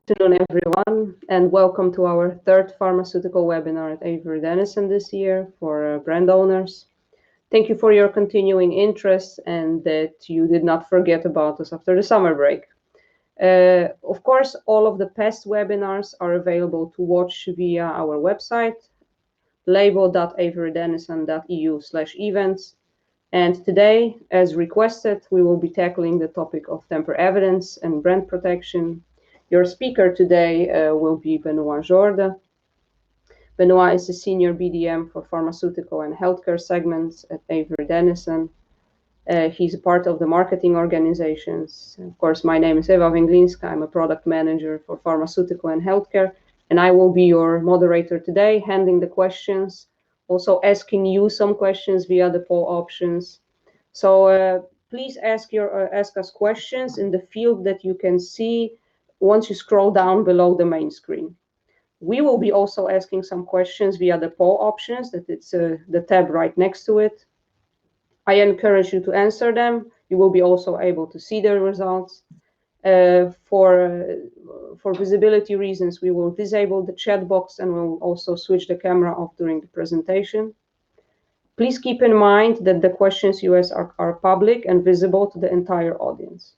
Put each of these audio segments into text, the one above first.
Afternoon, everyone, and welcome to our third pharmaceutical webinar at Avery Dennison this year for brand owners. Thank you for your continuing interest and that you did not forget about us after the summer break. Of course, all of the past webinars are available to watch via our website, label.averydennison.eu/events. And today, as requested, we will be tackling the topic of tamper evidence and brand protection. Your speaker today will be Benoit Jorde. Benoit is a senior BDM for pharmaceutical and healthcare segments at Avery Dennison. He's a part of the marketing organizations. Of course, my name is Eva Węglińska. I'm a product manager for pharmaceutical and healthcare, and I will be your moderator today, handling the questions, also asking you some questions via the poll options. So please ask us questions in the field that you can see once you scroll down below the main screen. We will be also asking some questions via the poll options, that it's the tab right next to it. I encourage you to answer them. You will be also able to see the results. For visibility reasons, we will disable the chat box and we'll also switch the camera off during the presentation. Please keep in mind that the questions you ask are public and visible to the entire audience.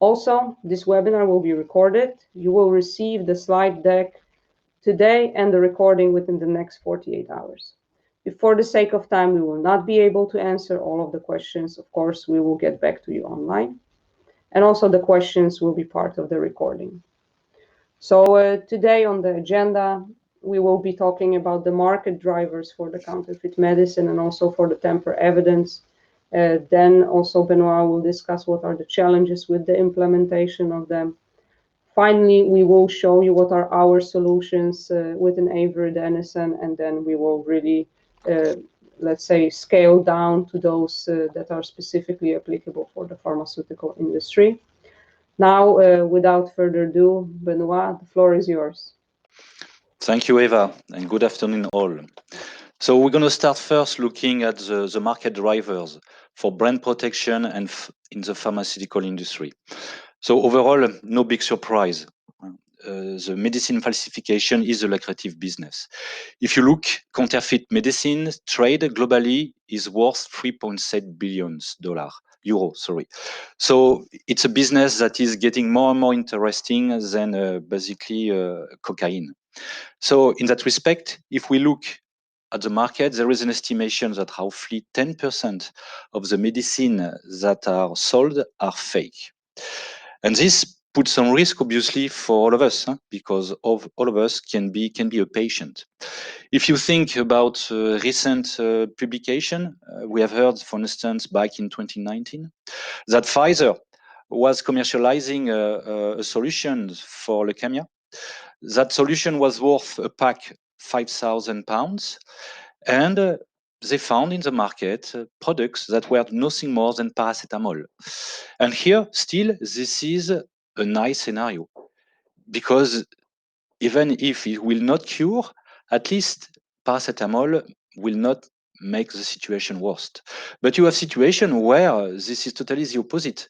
Also, this webinar will be recorded. You will receive the slide deck today and the recording within the next 48 hours. If for the sake of time, we will not be able to answer all of the questions, of course, we will get back to you online. And also the questions will be part of the recording. So today on the agenda, we will be talking about the market drivers for the counterfeit medicine and also for the tamper evidence. Then also Benoit will discuss what are the challenges with the implementation of them. Finally, we will show you what are our solutions within Avery Dennison, and then we will really, let's say, scale down to those that are specifically applicable for the pharmaceutical industry. Now, without further ado, Benoit, the floor is yours. Thank you, Eva, and good afternoon all. So we're going to start first looking at the market drivers for brand protection and in the pharmaceutical industry. So overall, no big surprise. The medicine falsification is a lucrative business. If you look, counterfeit medicine trade globally is worth $3.7 billion. So it's a business that is getting more and more interesting than basically cocaine. So in that respect, if we look at the market, there is an estimation that roughly 10% of the medicine that are sold are fake. And this puts some risk, obviously, for all of us, because all of us can be a patient. If you think about recent publication, we have heard, for instance, back in 2019, that Pfizer was commercializing a solution for leukemia. That solution was worth a pack £5,000, and they found in the market products that were nothing more than paracetamol. And here, still, this is a nice scenario, because even if it will not cure, at least paracetamol will not make the situation worse. But you have situations where this is totally the opposite.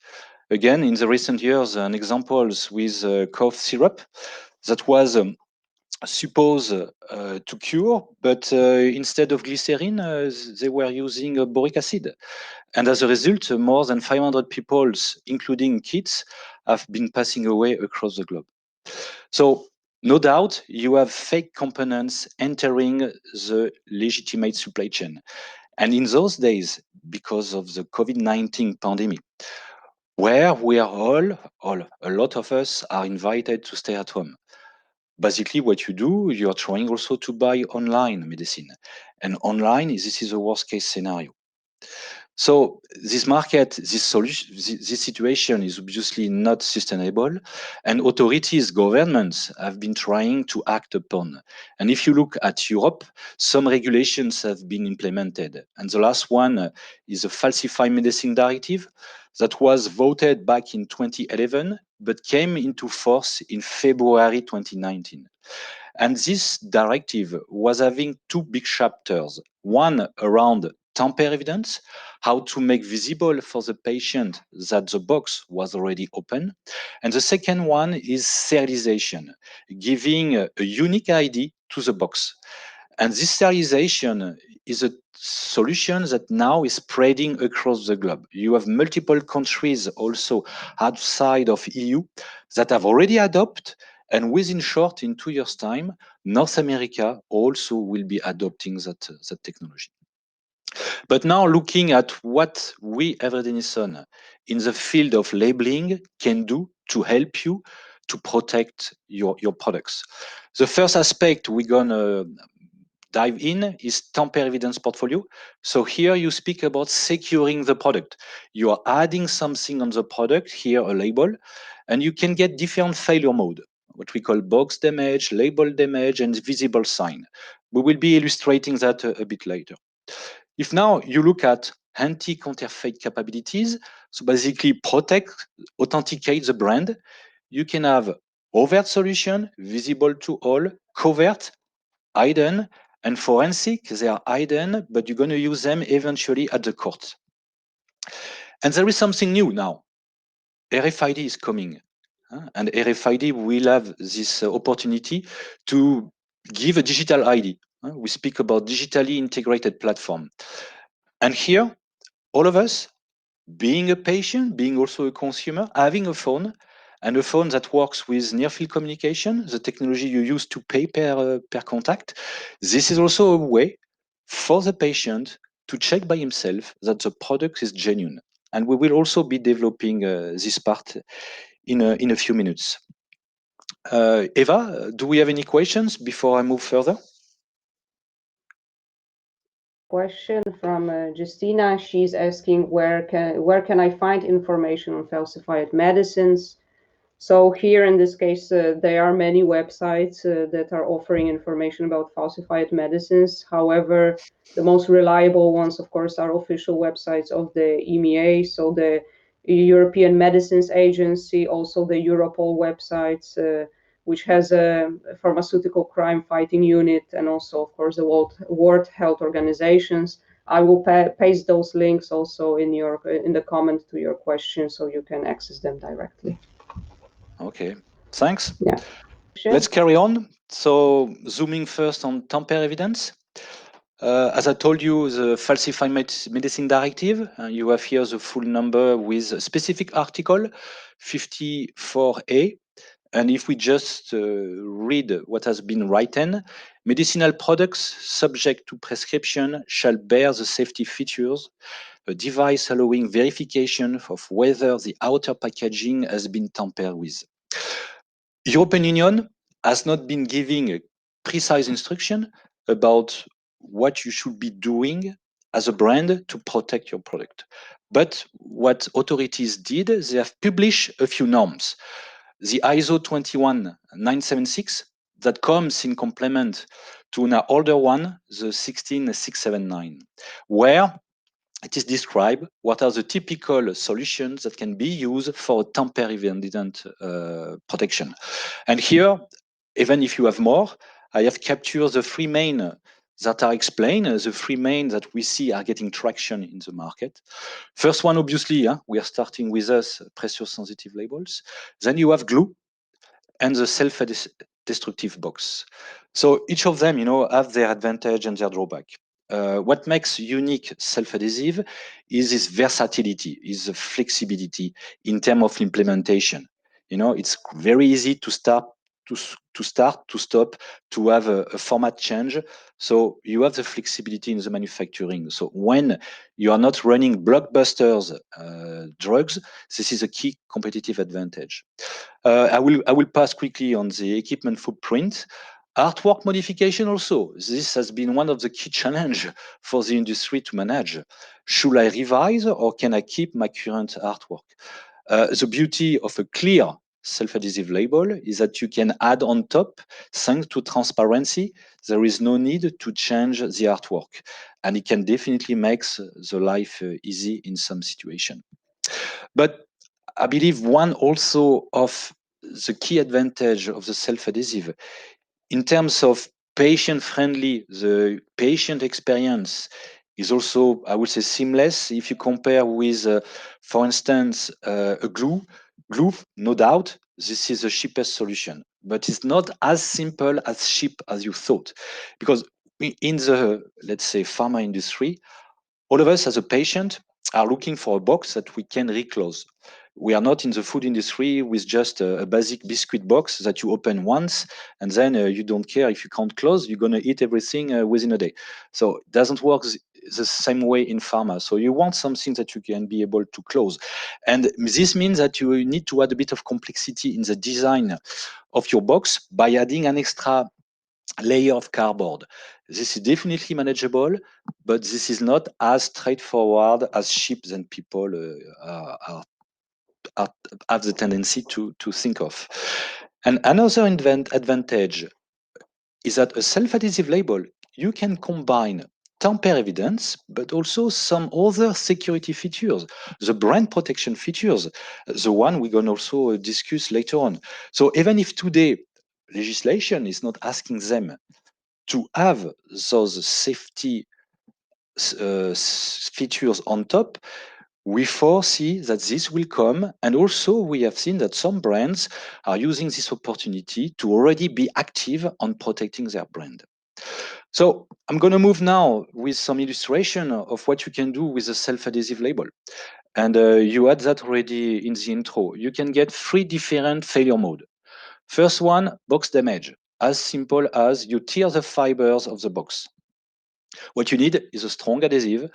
Again, in the recent years, examples with cough syrup that was supposed to cure, but instead of glycerin, they were using boric acid. And as a result, more than 500 people, including kids, have been passing away across the globe. So no doubt you have fake components entering the legitimate supply chain. And in those days, because of the COVID-19 pandemic, where we are a lot of us are invited to stay at home. Basically, what you do, you are trying also to buy online medicine. And online, this is a worst case scenario. So this market, this situation is obviously not sustainable, and authorities, governments have been trying to act upon. And if you look at Europe, some regulations have been implemented. And the last one is the Falsified Medicine Directive that was voted back in 2011, but came into force in February 2019. And this directive was having two big chapters, one around tamper evidence, how to make visible for the patient that the box was already open. And the second one is serialization, giving a unique ID to the box. And this serialization is a solution that now is spreading across the globe. You have multiple countries also outside of EU that have already adopted, and within short, in 2 years' time, North America also will be adopting that technology. But now looking at what we, Avery Dennison, in the field of labeling can do to help you to protect your products. The first aspect we're gonna dive in is tamper evidence portfolio. So here you speak about securing the product. You are adding something on the product, here a label, and you can get different failure mode, what we call box damage, label damage, and visible sign. We will be illustrating that a bit later. If now you look at anti-counterfeit capabilities, so basically protect, authenticate the brand, you can have overt solution, visible to all, covert, hidden, and forensic. They are hidden, but you're going to use them eventually at the court. And there is something new now. RFID is coming. And RFID will have this opportunity to give a digital ID. We speak about digitally integrated platform. And here, all of us, being a patient, being also a consumer, having a phone, and a phone that works with near-field communication, the technology you use to pay per contact. This is also a way for the patient to check by himself that the product is genuine. And we will also be developing this part in a few minutes. Eva, do we have any questions before I move further? Question from Justina. She's asking where can I find information on falsified medicines? So here in this case, there are many websites that are offering information about falsified medicines. However, the most reliable ones, of course, are official websites of the EMEA, so the European Medicines Agency, also the Europol websites, which has a pharmaceutical crime fighting unit, and also, of course, the World Health Organizations. I will paste those links also in the comment to your question, so you can access them directly. Okay, thanks. Yeah. Let's carry on. So zooming first on tamper evidence. As I told you, the Falsified Medicine Directive, you have here the full number with a specific article, 54A. And if we just read what has been written, medicinal products subject to prescription shall bear the safety features, a device allowing verification of whether the outer packaging has been tampered with. European Union has not been giving a precise instruction about what you should be doing as a brand to protect your product. But what authorities did, they have published a few norms. The ISO 21976 that comes in complement to an older one, the 16679, where it is described what are the typical solutions that can be used for tamper evident protection. And here, even if you have more, I have captured the three main that are explained, the three main that we see are getting traction in the market. First one, obviously, we are starting with us, pressure sensitive labels. Then you have glue and the self-destructive box. So each of them, have their advantage and their drawback. What makes unique self-adhesive is its versatility, is the flexibility in terms of implementation. It's very easy to start, to stop, to have a format change. So you have the flexibility in the manufacturing. So when you are not running blockbusters drugs, this is a key competitive advantage. I will pass quickly on the equipment footprint. Artwork modification also. This has been one of the key challenge for the industry to manage. Should I revise or can I keep my current artwork? The beauty of a clear self-adhesive label is that you can add on top, thanks to transparency, there is no need to change the artwork. And it can definitely make the life easy in some situation. But I believe one also of the key advantage of the self-adhesive in terms of patient friendly, the patient experience is also, I would say, seamless. If you compare with, for instance, a glue, no doubt, this is the cheapest solution, but it's not as simple as cheap as you thought, because in the, let's say, pharma industry, all of us as a patient are looking for a box that we can reclose. We are not in the food industry with just a basic biscuit box that you open once and then you don't care if you can't close, you're going to eat everything within a day. So it doesn't work the same way in pharma. So you want something that you can be able to close. And this means that you need to add a bit of complexity in the design of your box by adding an extra layer of cardboard. This is definitely manageable, but this is not as straightforward as cheap than people have the tendency to think of. And another advantage is that a self-adhesive label, you can combine tamper evidence, but also some other security features, the brand protection features, the one we're going to also discuss later on. So even if today legislation is not asking them to have those safety features on top, we foresee that this will come. And also we have seen that some brands are using this opportunity to already be active on protecting their brand. So I'm going to move now with some illustration of what you can do with a self-adhesive label. And you had that already in the intro. You can get 3 different failure mode. First one, box damage. As simple as you tear the fibers of the box. What you need is a strong adhesive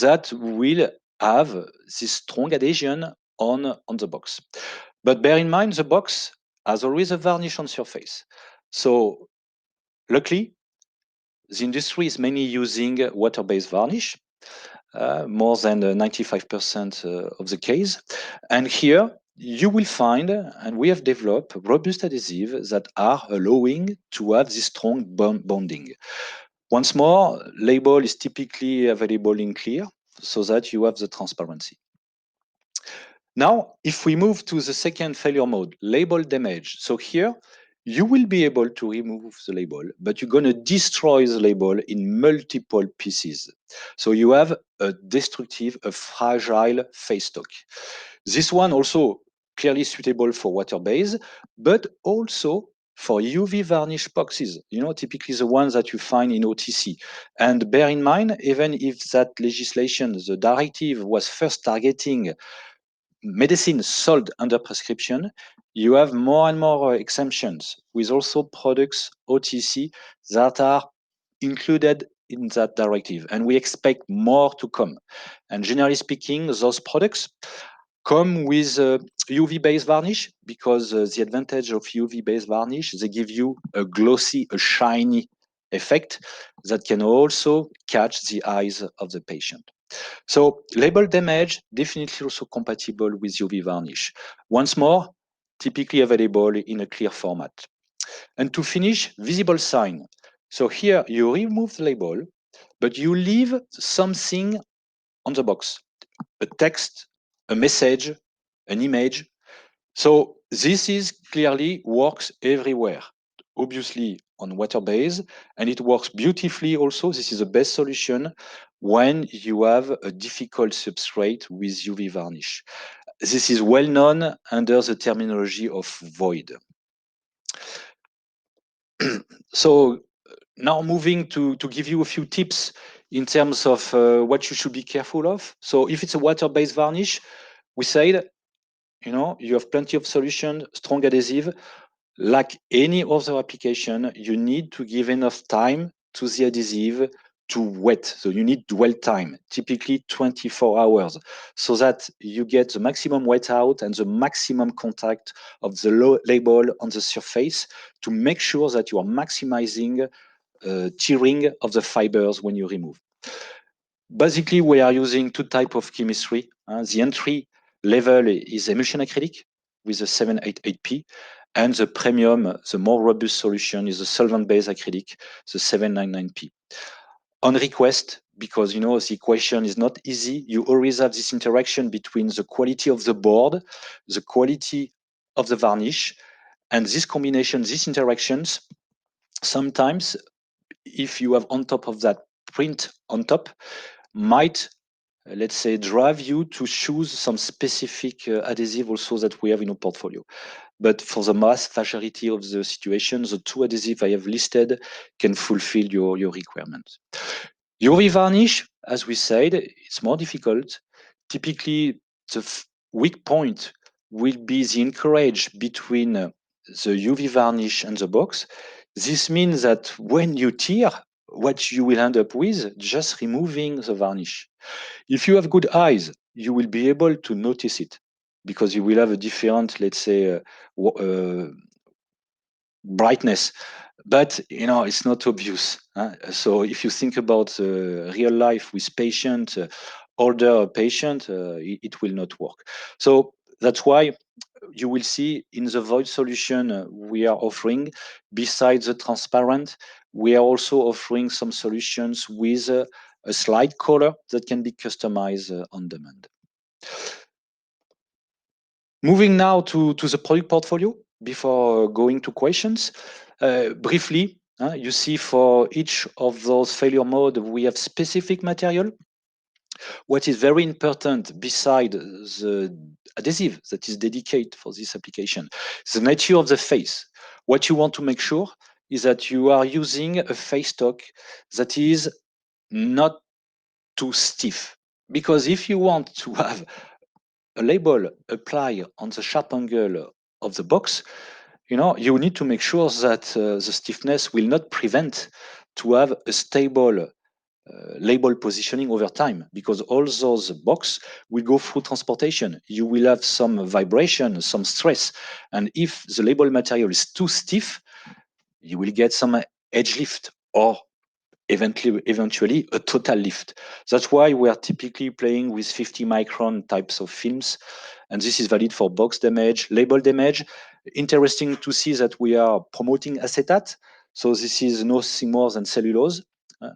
that will have this strong adhesion on the box. But bear in mind, the box has always a varnish on surface. So luckily, the industry is mainly using water-based varnish, more than 95% of the case. And here you will find, and we have developed robust adhesive that are allowing to have this strong bonding. Once more, label is typically available in clear so that you have the transparency. Now, if we move to the second failure mode, label damage. So here, you will be able to remove the label, but you're going to destroy the label in multiple pieces. So you have a destructive, a fragile face stock. This one also clearly suitable for water-based, but also for UV varnish boxes, typically the ones that you find in OTC. And bear in mind, even if that legislation, the directive was first targeting medicine sold under prescription, you have more and more exemptions with also products OTC that are included in that directive. And we expect more to come. And generally speaking, those products come with UV-based varnish because the advantage of UV-based varnish, they give you a glossy, a shiny effect that can also catch the eyes of the patient. So label damage, definitely also compatible with UV varnish. Once more, typically available in a clear format. And to finish, visible sign. So here you remove the label, but you leave something on the box, a text, a message, an image. So this is clearly works everywhere, obviously on water-based, and it works beautifully also. This is the best solution when you have a difficult substrate with UV varnish. This is well known under the terminology of void. So now moving to give you a few tips in terms of what you should be careful of. So if it's a water-based varnish, we said, you have plenty of solution, strong adhesive. Like any other application, you need to give enough time to the adhesive to wet. So you need dwell time, typically 24 hours, so that you get the maximum wet out and the maximum contact of the label on the surface to make sure that you are maximizing tearing of the fibers when you remove. Basically, we are using 2 types of chemistry. The entry level is emulsion acrylic with the 788P, and the premium, the more robust solution is the solvent-based acrylic, the 799P. On request, because the equation is not easy, you always have this interaction between the quality of the board, the quality of the varnish, and this combination, these interactions, sometimes if you have on top of that print on top, might, let's say, drive you to choose some specific adhesive also that we have in our portfolio. But for the vast majority of the situations, the two adhesives I have listed can fulfill your requirements. UV varnish, as we said, it's more difficult. Typically, the weak point will be the anchorage between the UV varnish and the box. This means that when you tear, what you will end up with, just removing the varnish. If you have good eyes, you will be able to notice it because you will have a different, let's say, brightness, but it's not obvious. So if you think about real life with patient, older patient, it will not work. So that's why you will see in the void solution we are offering, besides the transparent, we are also offering some solutions with a slide color that can be customized on demand. Moving now to the product portfolio before going to questions. Briefly, you see for each of those failure mode, we have specific material. What is very important beside the adhesive that is dedicated for this application, the nature of the face. What you want to make sure is that you are using a face stock that is not too stiff. Because if you want to have a label applied on the sharp angle of the box, you need to make sure that the stiffness will not prevent to have a stable label positioning over time, because all those box will go through transportation. You will have some vibration, some stress, and if the label material is too stiff, you will get some edge lift or eventually a total lift. That's why we are typically playing with 50 micron types of films, and this is valid for box damage, label damage. Interesting to see that we are promoting acetate, so this is nothing more than cellulose,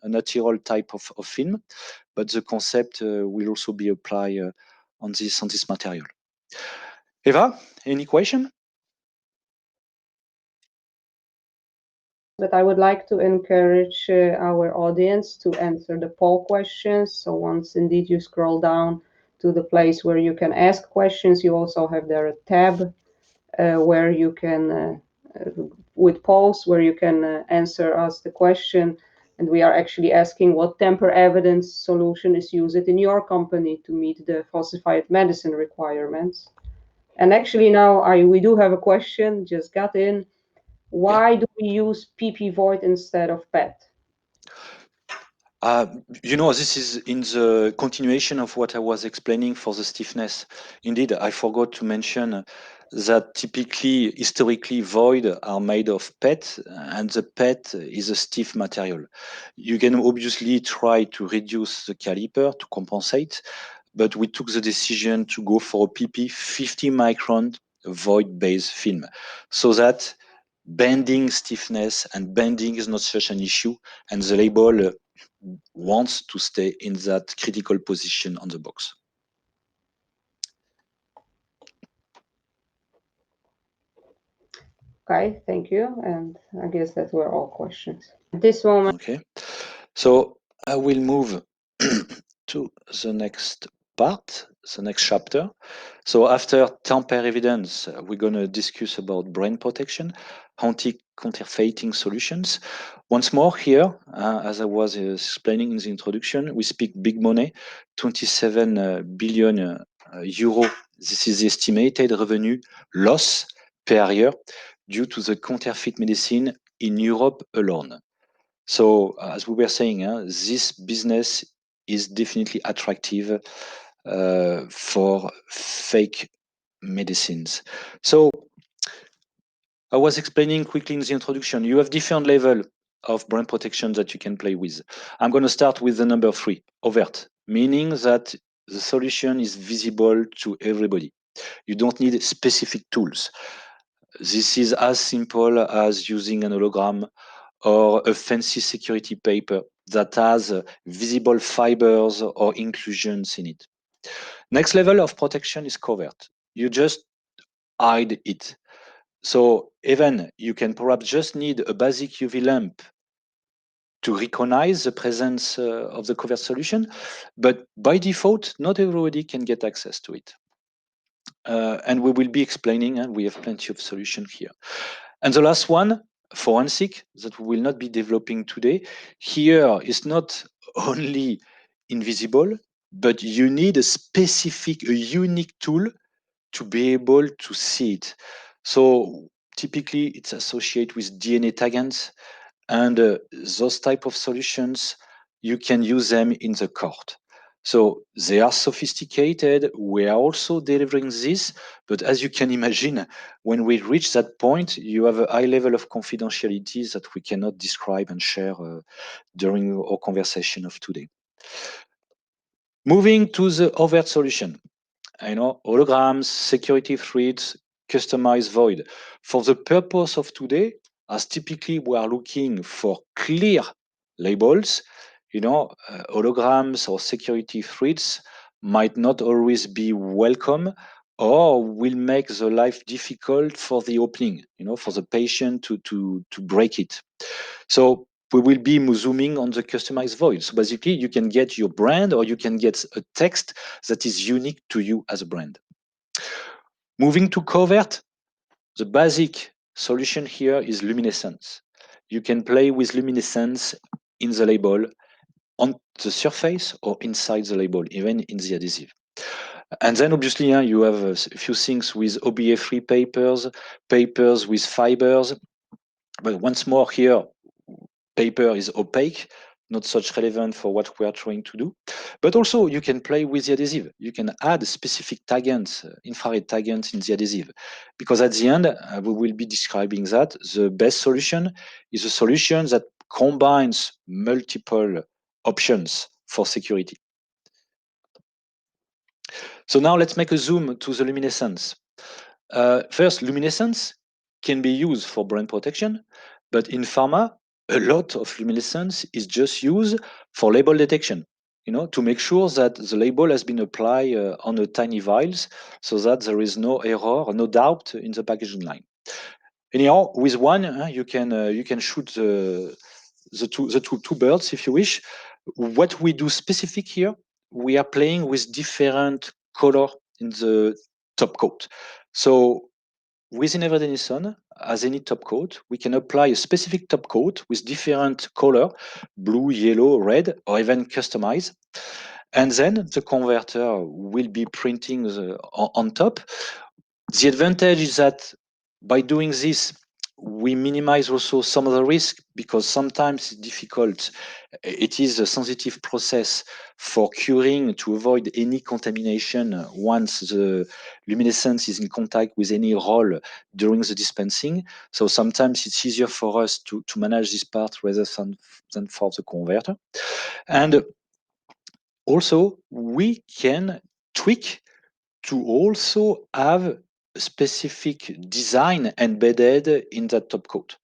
a natural type of film, but the concept will also be applied on this material. Eva, any question? But I would like to encourage our audience to answer the poll questions. So once indeed you scroll down to the place where you can ask questions, you also have there a tab where you can, with polls, where you can answer us the question. And we are actually asking what Tamper evidence solution is used in your company to meet the falsified medicine requirements. And actually now we do have a question, just got in. Why do we use PP void instead of PET? This is in the continuation of what I was explaining for the stiffness. Indeed, I forgot to mention that typically, historically, void are made of PET, and the PET is a stiff material. You can obviously try to reduce the caliper to compensate, but we took the decision to go for a PP 50 micron void-based film, so that bending stiffness and bending is not such an issue, and the label wants to stay in that critical position on the box. Okay, thank you. And I guess that were all questions. At this moment. Okay, so I will move to the next part, the next chapter. So after tamper evidence, we're going to discuss about brand protection, anti-counterfeiting solutions. Once more here, as I was explaining in the introduction, we speak big money, 27 billion euro. This is the estimated revenue loss per year due to the counterfeit medicine in Europe alone. So as we were saying, this business is definitely attractive for fake medicines. So I was explaining quickly in the introduction, you have different level of brand protection that you can play with. I'm going to start with the number 3, overt, meaning that the solution is visible to everybody. You don't need specific tools. This is as simple as using an hologram or a fancy security paper that has visible fibers or inclusions in it. Next level of protection is covert. You just hide it. So even you can perhaps just need a basic UV lamp to recognize the presence of the covert solution, but by default, not everybody can get access to it. And we will be explaining, and we have plenty of solutions here. And the last one, forensic, that we will not be developing today. Here is not only invisible, but you need a specific, a unique tool to be able to see it. So typically it's associated with DNA taggants, and those type of solutions, you can use them in the court. So they are sophisticated. We are also delivering this, but as you can imagine, when we reach that point, you have a high level of confidentiality that we cannot describe and share during our conversation of today. Moving to the overt solution, holograms, security threads, customized void. For the purpose of today, as typically we are looking for clear labels, holograms or security threads might not always be welcome or will make the life difficult for the opening, for the patient to break it. So we will be zooming on the customized void. So basically, you can get your brand or you can get a text that is unique to you as a brand. Moving to covert, the basic solution here is luminescence. You can play with luminescence in the label, on the surface or inside the label, even in the adhesive. And then obviously you have a few things with OBA-free papers with fibers. But once more here, paper is opaque, not such relevant for what we are trying to do. But also you can play with the adhesive. You can add specific taggants, infrared taggants in the adhesive. Because at the end, we will be describing that. The best solution is a solution that combines multiple options for security. So now let's make a zoom to the luminescence. First, luminescence can be used for brand protection, but in pharma, a lot of luminescence is just used for label detection, to make sure that the label has been applied on a tiny vials so that there is no error, no doubt in the packaging line. Anyhow, with one, you can shoot the two birds if you wish. What we do specific here, we are playing with different color in the top coat. So within Avery Dennison, as any top coat, we can apply a specific top coat with different color, blue, yellow, red, or even customize. And then the converter will be printing on top. The advantage is that by doing this, we minimize also some of the risk because sometimes it's difficult. It is a sensitive process for curing to avoid any contamination once the luminescence is in contact with any roll during the dispensing. So sometimes it's easier for us to manage this part rather than for the converter. And also, we can tweak to also have a specific design embedded in that top coat.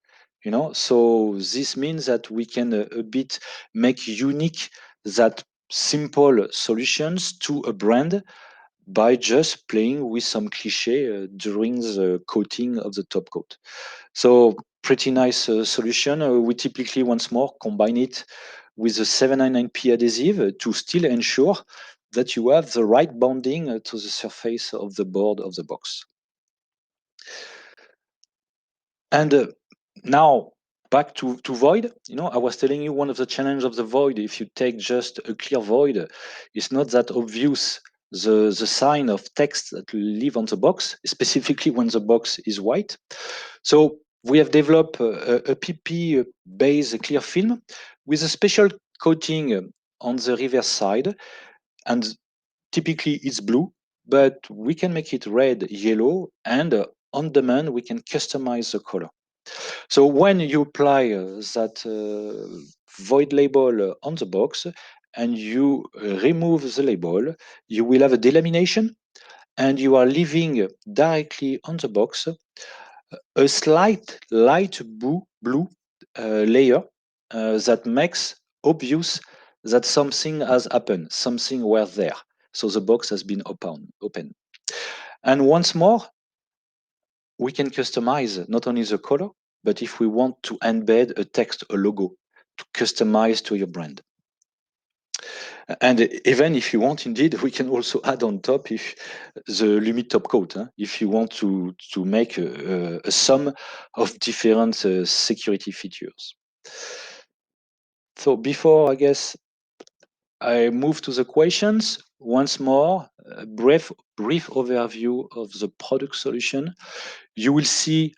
So this means that we can a bit make unique that simple solutions to a brand by just playing with some cliche during the coating of the top coat. So pretty nice solution. We typically once more combine it with the 799P adhesive to still ensure that you have the right bonding to the surface of the board of the box. And now back to void. I was telling you one of the challenges of the void, if you take just a clear void, it's not that obvious the sign of text that will live on the box, specifically when the box is white. So we have developed a PP-based clear film with a special coating on the reverse side, and typically it's blue, but we can make it red, yellow, and on demand we can customize the color. So when you apply that void label on the box and you remove the label, you will have a delamination and you are leaving directly on the box a slight light blue layer that makes obvious that something has happened, something was there. So the box has been open. And once more, we can customize not only the color, but if we want to embed a text, a logo, to customize to your brand. And even if you want, indeed, we can also add on top if the limit top code, if you want to make a sum of different security features. So before, I guess, I move to the questions, once more, a brief overview of the product solution. You will see,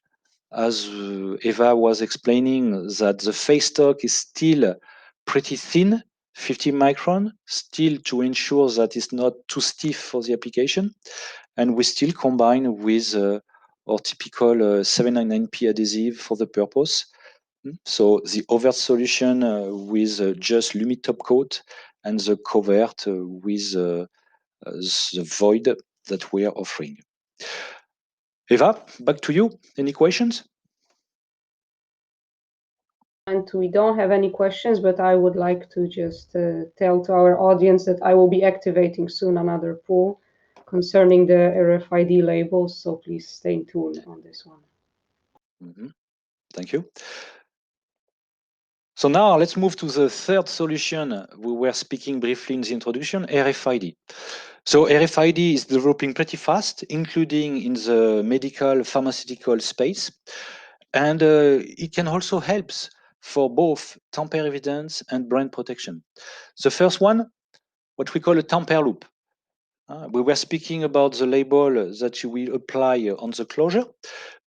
as Eva was explaining, that the face stock is still pretty thin, 50 micron, still to ensure that it's not too stiff for the application. And we still combine with our typical 799p adhesive for the purpose. So the Overt solution with just Lumit top coat and the covert with the void that we are offering. Eva, back to you. Any questions? And we don't have any questions, but I would like to just tell to our audience that I will be activating soon another poll concerning the RFID labels. So please stay tuned on this one. Thank you. So now let's move to the third solution. We were speaking briefly in the introduction, RFID. So RFID is developing pretty fast, including in the medical pharmaceutical space. And it can also help for both tamper evidence and brand protection. The first one, what we call a tamper loop. We were speaking about the label that you will apply on the closure,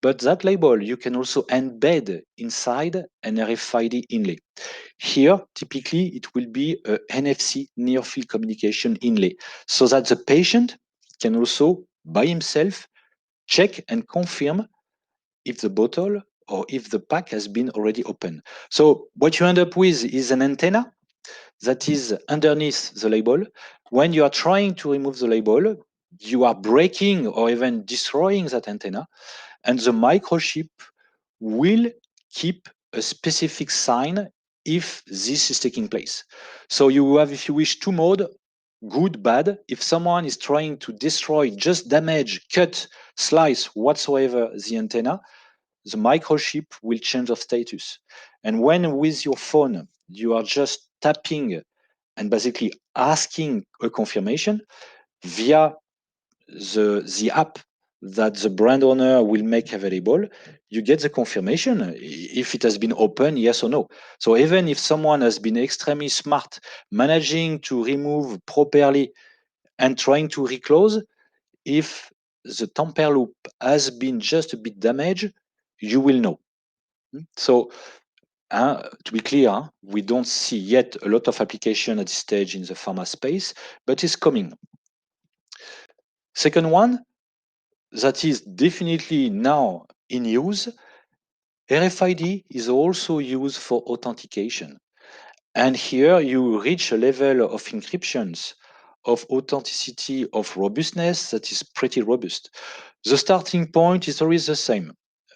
but that label you can also embed inside an RFID inlay. Here, typically, it will be a NFC near field communication inlay, so that the patient can also, by himself, check and confirm if the bottle or if the pack has been already opened. So what you end up with is an antenna that is underneath the label. When you are trying to remove the label, you are breaking or even destroying that antenna, and the microchip will keep a specific sign if this is taking place. So you have, if you wish, two modes, good, bad. If someone is trying to destroy, just damage, cut, slice whatsoever the antenna, the microchip will change of status. And when with your phone, you are just tapping and basically asking a confirmation via the app that the brand owner will make available, you get the confirmation if it has been open, yes or no. So even if someone has been extremely smart, managing to remove properly and trying to reclose, if the tamper loop has been just a bit damaged, you will know. So to be clear, we don't see yet a lot of application at this stage in the pharma space, but it's coming. Second one, that is definitely now in use, RFID is also used for authentication. And here you reach a level of encryptions, of authenticity, of robustness that is pretty robust. The starting point is always the same.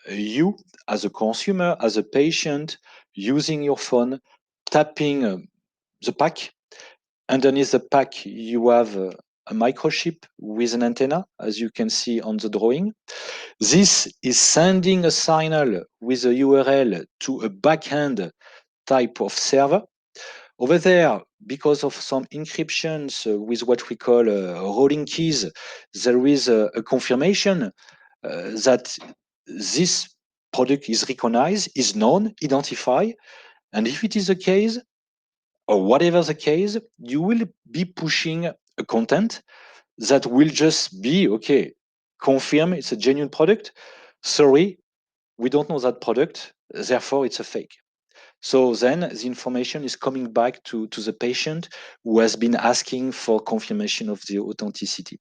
You, as a consumer, as a patient, using your phone, tapping the pack. Underneath the pack, you have a microchip with an antenna, as you can see on the drawing. This is sending a signal with a URL to a backend type of server. Over there, because of some encryptions with what we call rolling keys, there is a confirmation that this product is recognized, is known, identified. And if it is the case, or whatever the case, you will be pushing a content that will just be, okay, confirm it's a genuine product. Sorry, we don't know that product, therefore it's a fake. So then the information is coming back to the patient who has been asking for confirmation of the authenticity.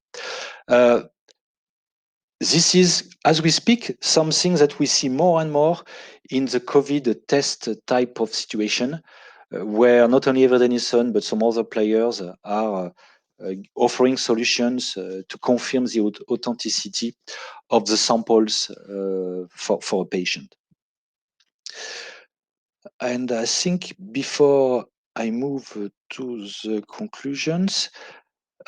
This is, as we speak, something that we see more and more in the COVID test type of situation, where not only Avery Dennison, but some other players are offering solutions to confirm the authenticity of the samples for a patient. And I think before I move to the conclusions,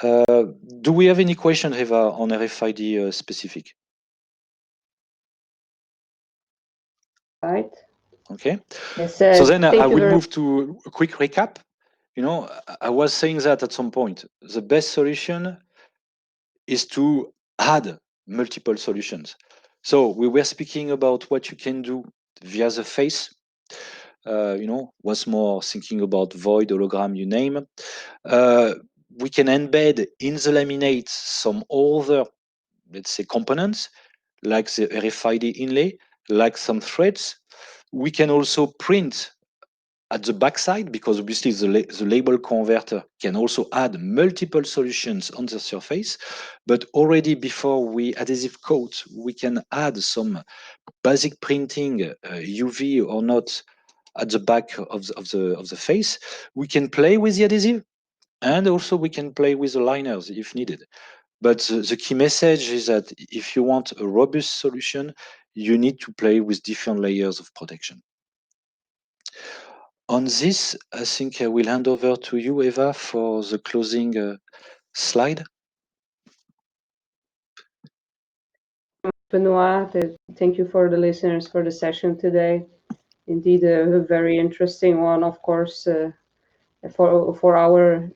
do we have any question, Eva, on RFID specific? Right. Okay. Yes, So then I will very move to a quick recap. You know, I was saying that at some point, the best solution is to add multiple solutions. So we were speaking about what you can do via the face. You know, once more thinking about void, hologram, you name. We can embed in the laminate some other, let's say, components like the RFID inlay, like some threads. We can also print at the backside because obviously the label converter can also add multiple solutions on the surface. But already before we adhesive coat, we can add some basic printing, UV or not, at the back of the face. We can play with the adhesive, and also we can play with the liners if needed. But the key message is that if you want a robust solution, you need to play with different layers of protection. On this, I think I will hand over to you, Eva, for the closing slide. Benoit, thank you for the listeners for the session today. Indeed, a very interesting one, of course, for our,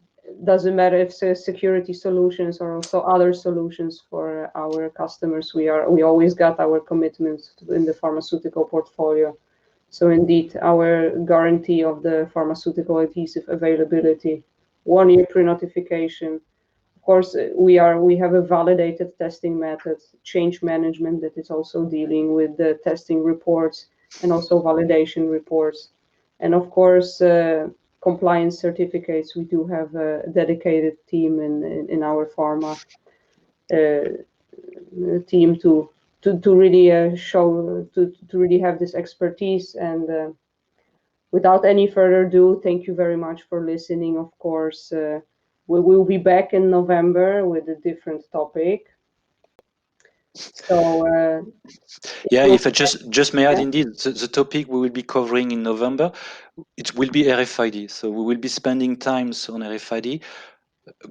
doesn't matter if it's security solutions or also other solutions for our customers. We always got our commitments in the pharmaceutical portfolio. So indeed, our guarantee of the pharmaceutical adhesive availability, 1 year pre-notification. Of course, we have a validated testing method, change management that is also dealing with the testing reports and also validation reports. And of course, compliance certificates. We do have a dedicated team in our pharma team to really show to really have this expertise. And without any further ado, thank you very much for listening. Of course, we will be back in November with a different topic. So yeah, if I just may add, indeed, the topic we will be covering in November, it will be RFID. So we will be spending times on RFID,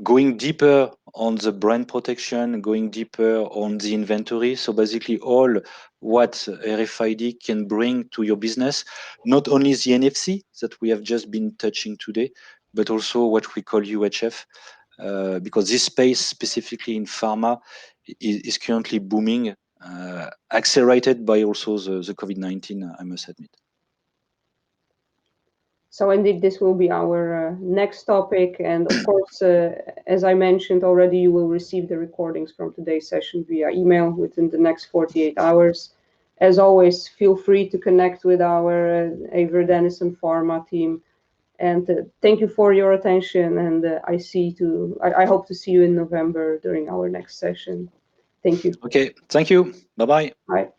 going deeper on the brand protection, going deeper on the inventory. So basically all what RFID can bring to your business, not only the NFC that we have just been touching today, but also what we call UHF, because this space specifically in pharma is currently booming, accelerated by also the COVID-19, I must admit. So indeed, this will be our next topic. And of course, as I mentioned already, you will receive the recordings from today's session via email within the next 48 hours. As always, feel free to connect with our Avery Dennison Pharma team. And thank you for your attention. And I hope to see you in November during our next session. Thank you. Okay, thank you. Bye-bye. Bye.